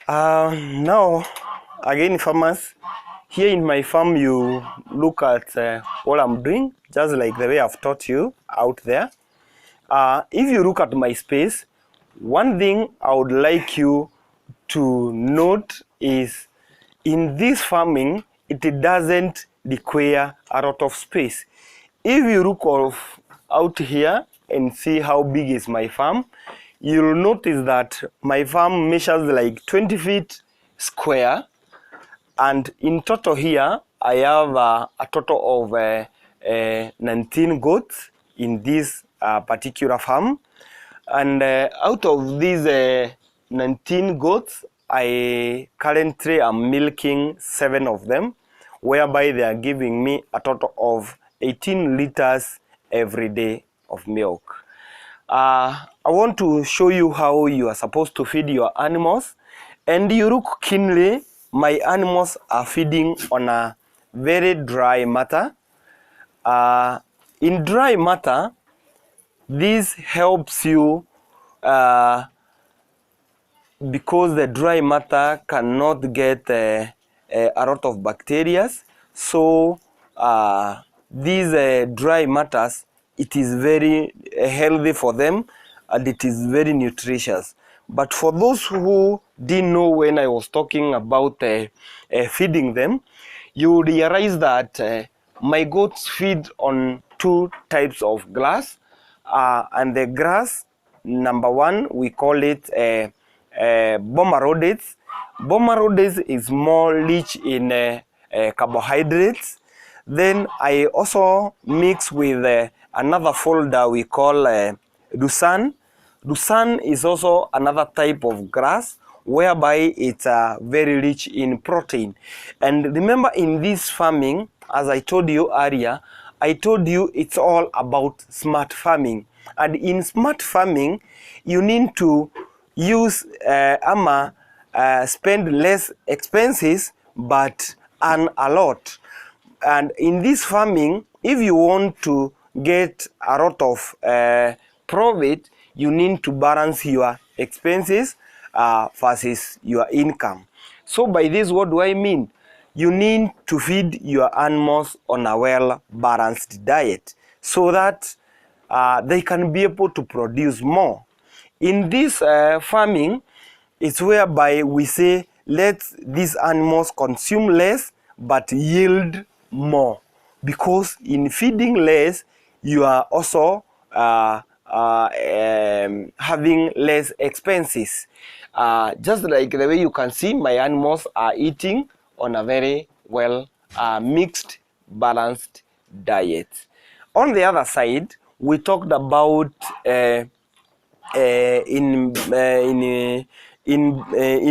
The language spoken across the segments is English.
Now, again, farmers, here in my farm, you look at what I'm doing, just like the way I've taught you out there. If you look at my space, one thing I would like you to note is in this farming, it doesn't require a lot of space. If you look out here and see how big is my farm, you'll notice that my farm measures like 20 feet square, and in total here I have a total of 19 goats in this particular farm. And out of these 19 goats, I currently am milking 7 of them, whereby they are giving me a total of 18 liters every day of milk. I want to show you how you are supposed to feed your animals, and you look keenly. My animals are feeding on a very dry matter. In dry matter, this helps you because the dry matter cannot get a lot of bacteria. So these dry matters, it is very healthy for them, and it is very nutritious. But for those who didn't know when I was talking about feeding them, you realize that my goats feed on 2 types of grass. And the grass, number 1, we call it Boma Rhodes. Boma Rhodes is more rich in carbohydrates. Then I also mix with another folder we call Lucerne. Lucerne is also another type of grass whereby it's very rich in protein. And remember, in this farming, as I told you earlier, I told you it's all about smart farming. And in smart farming, you need to use spend less expenses but earn a lot. And in this farming, if you want to get a lot of profit, you need to balance your expenses versus your income. So by this, what do I mean? You need to feed your animals on a well-balanced diet so that they can be able to produce more. In this farming, it's whereby we say, let these animals consume less but yield more. Because in feeding less, you are also having less expenses. Just like the way you can see, my animals are eating on a very well mixed, balanced diet. On the other side, we talked about in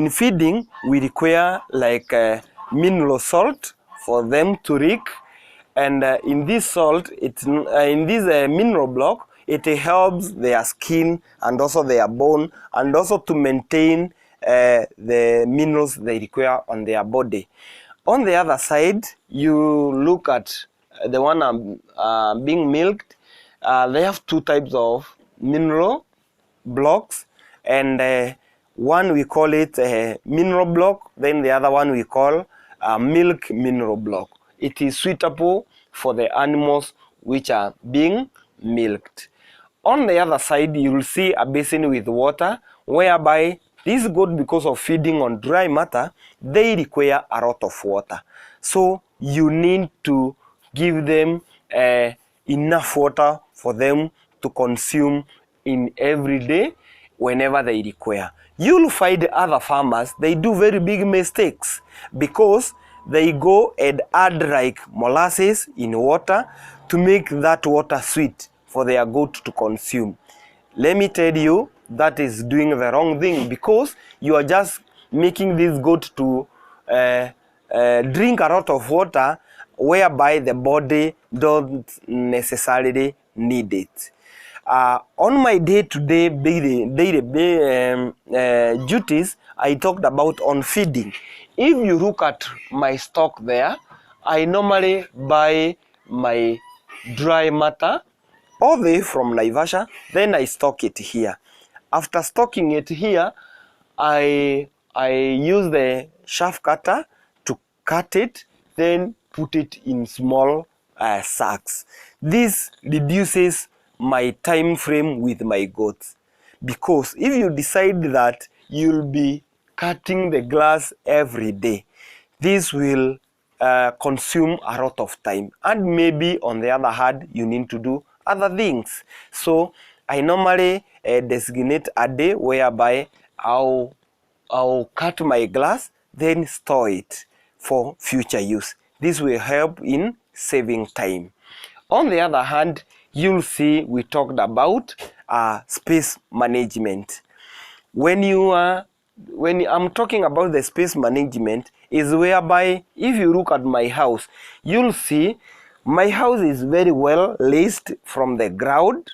feeding, we require like mineral salt for them to reek, and in this salt, in this mineral block, it helps their skin and also their bone, and also to maintain the minerals they require on their body. On the other side, you look at the one being milked. They have 2 types of mineral blocks, and one we call it a mineral block, then the other one we call a milk mineral block. It is suitable for the animals which are being milked. On the other side, you will see a basin with water, whereby these goats, because of feeding on dry matter, they require a lot of water. So you need to give them enough water for them to consume in every day whenever they require. You'll find other farmers, they do very big mistakes because they go and add like molasses in water to make that water sweet for their goat to consume. Let me tell you, that is doing the wrong thing, because you are just making this goat to drink a lot of water whereby the body don't necessarily need it. On my day-to-day duties, I talked about on feeding. If you look at my stock there, I normally buy my dry matter all the way from Naivasha, then I stock it here. After stocking it here, I I use the chaff cutter to cut it, then put it in small sacks. This reduces my time frame with my goats, because if you decide that you'll be cutting the grass every day, this will consume a lot of time, and maybe on the other hand you need to do other things. So I normally designate a day whereby I'll cut my grass, then store it for future use. This will help in saving time. On the other hand, you'll see we talked about space management. When I'm talking about the space management, is whereby if you look at my house, you'll see my house is very well raised from the ground.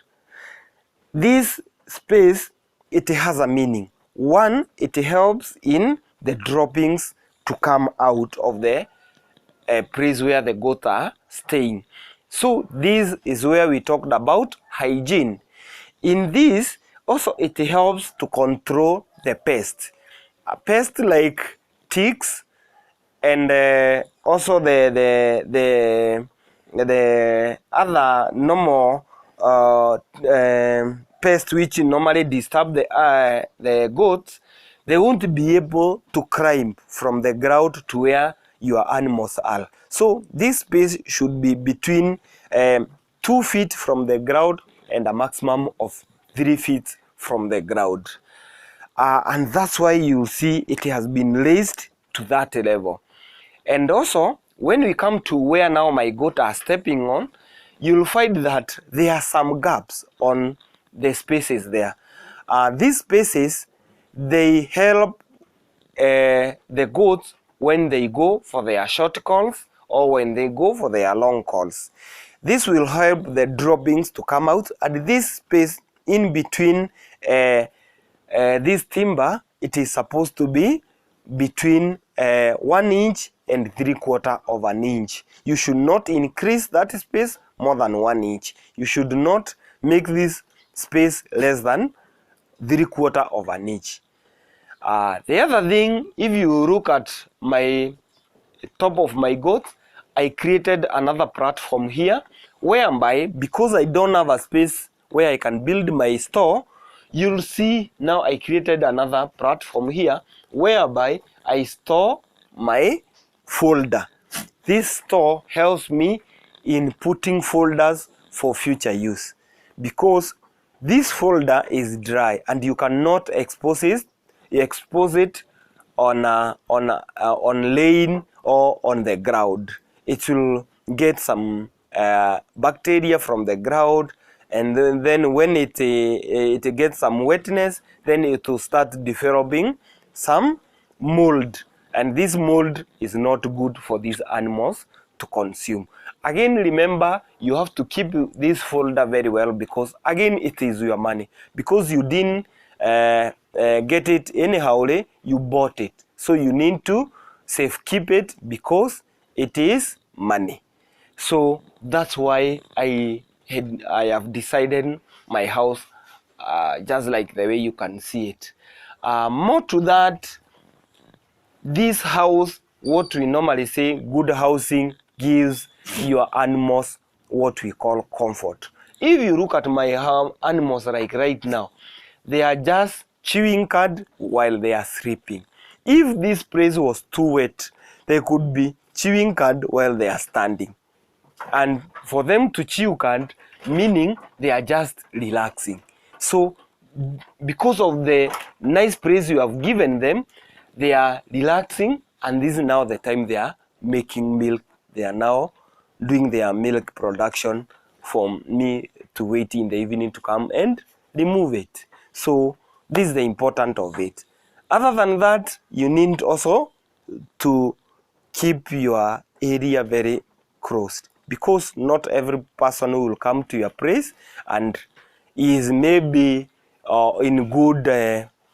This space, it has a meaning. One, it helps in the droppings to come out of the place where the goats are staying. So this is where we talked about hygiene. In this, also it helps to control the pests. Pests like ticks, and also the other normal pests which normally disturb the goats, they won't be able to climb from the ground to where your animals are. So this space should be between 2 feet from the ground and a maximum of 3 feet from the ground. And that's why you see it has been raised to that level. And also, when we come to where now my goats are stepping on, you'll find that there are some gaps on the spaces there. These spaces, they help the goats when they go for their short calls or when they go for their long calls. This will help the droppings to come out, and this space in between this timber, it is supposed to be between 1 inch and 3/4 of an inch. You should not increase that space more than 1 inch. You should not make this space less than 3/4 of an inch. The other thing, if you look at my top of my goat, I created another platform here, whereby because I don't have a space where I can build my store, you'll see now I created another platform here whereby I store my folder. This store helps me in putting folders for future use, because this folder is dry and you cannot expose it on lane or on the ground. It will get some bacteria from the ground, and then when it gets some wetness, then it will start developing some mold, and this mold is not good for these animals to consume. Again, remember, you have to keep this folder very well, because again, it is your money, because you didn't get it anyhow, you bought it, so you need to safe keep it because it is money. So that's why I have decided my house just like the way you can see it. More to that, this house, what we normally say, good housing gives your animals what we call comfort. If you look at my animals like right now, they are just chewing cud while they are sleeping. If this place was too wet, they could be chewing cud while they are standing. And for them to chew cud, meaning they are just relaxing. So because of the nice place you have given them, they are relaxing, and this is now the time they are making milk. They are now doing their milk production for me to wait in the evening to come and remove it. So this is the importance of it. Other than that, you need also to keep your area very closed, because not every person will come to your place and is maybe in good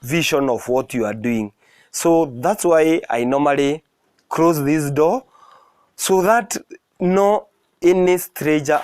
vision of what you are doing. So that's why I normally close this door, so that no any stranger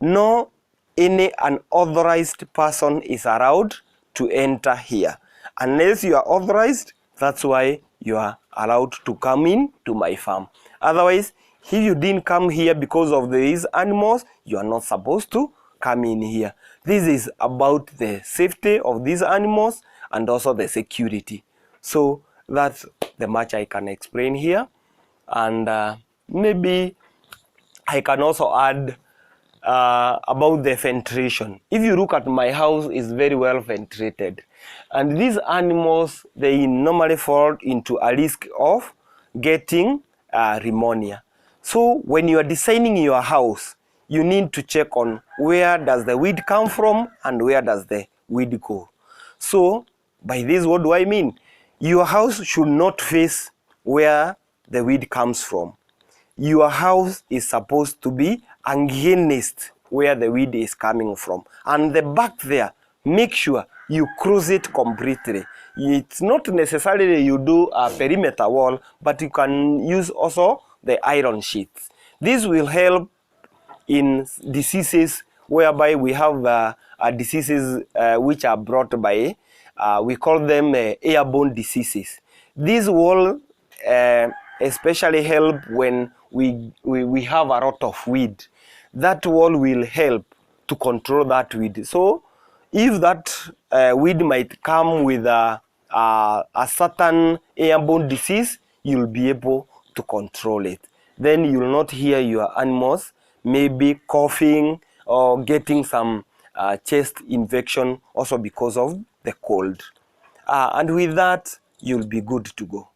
no any unauthorized person is allowed to enter here. Unless you are authorized, That's why you are allowed to come in to my farm. Otherwise, if you didn't come here because of these animals, you are not supposed to come in here. This is about the safety of these animals and also the security. So that's the much I can explain here. And maybe I can also add about the ventilation. If you look at my house, it's very well ventilated. And these animals, they normally fall into a risk of getting pneumonia. So when you are designing your house, you need to check on where does the weed come from and where does the weed go. So by this, what do I mean? Your house should not face where the weed comes from. Your house is supposed to be against where the weed is coming from. And the back there, make sure you close it completely. It's not necessarily you do a perimeter wall, but you can use also the iron sheets. This will help in diseases whereby we have diseases which are brought by, we call them airborne diseases. This will especially help when we have a lot of weed. That wall will help to control that weed. So if that weed might come with a certain airborne disease, you'll be able to control it. Then you'll not hear your animals maybe coughing or getting some chest infection also because of the cold. And with that, you'll be good to go.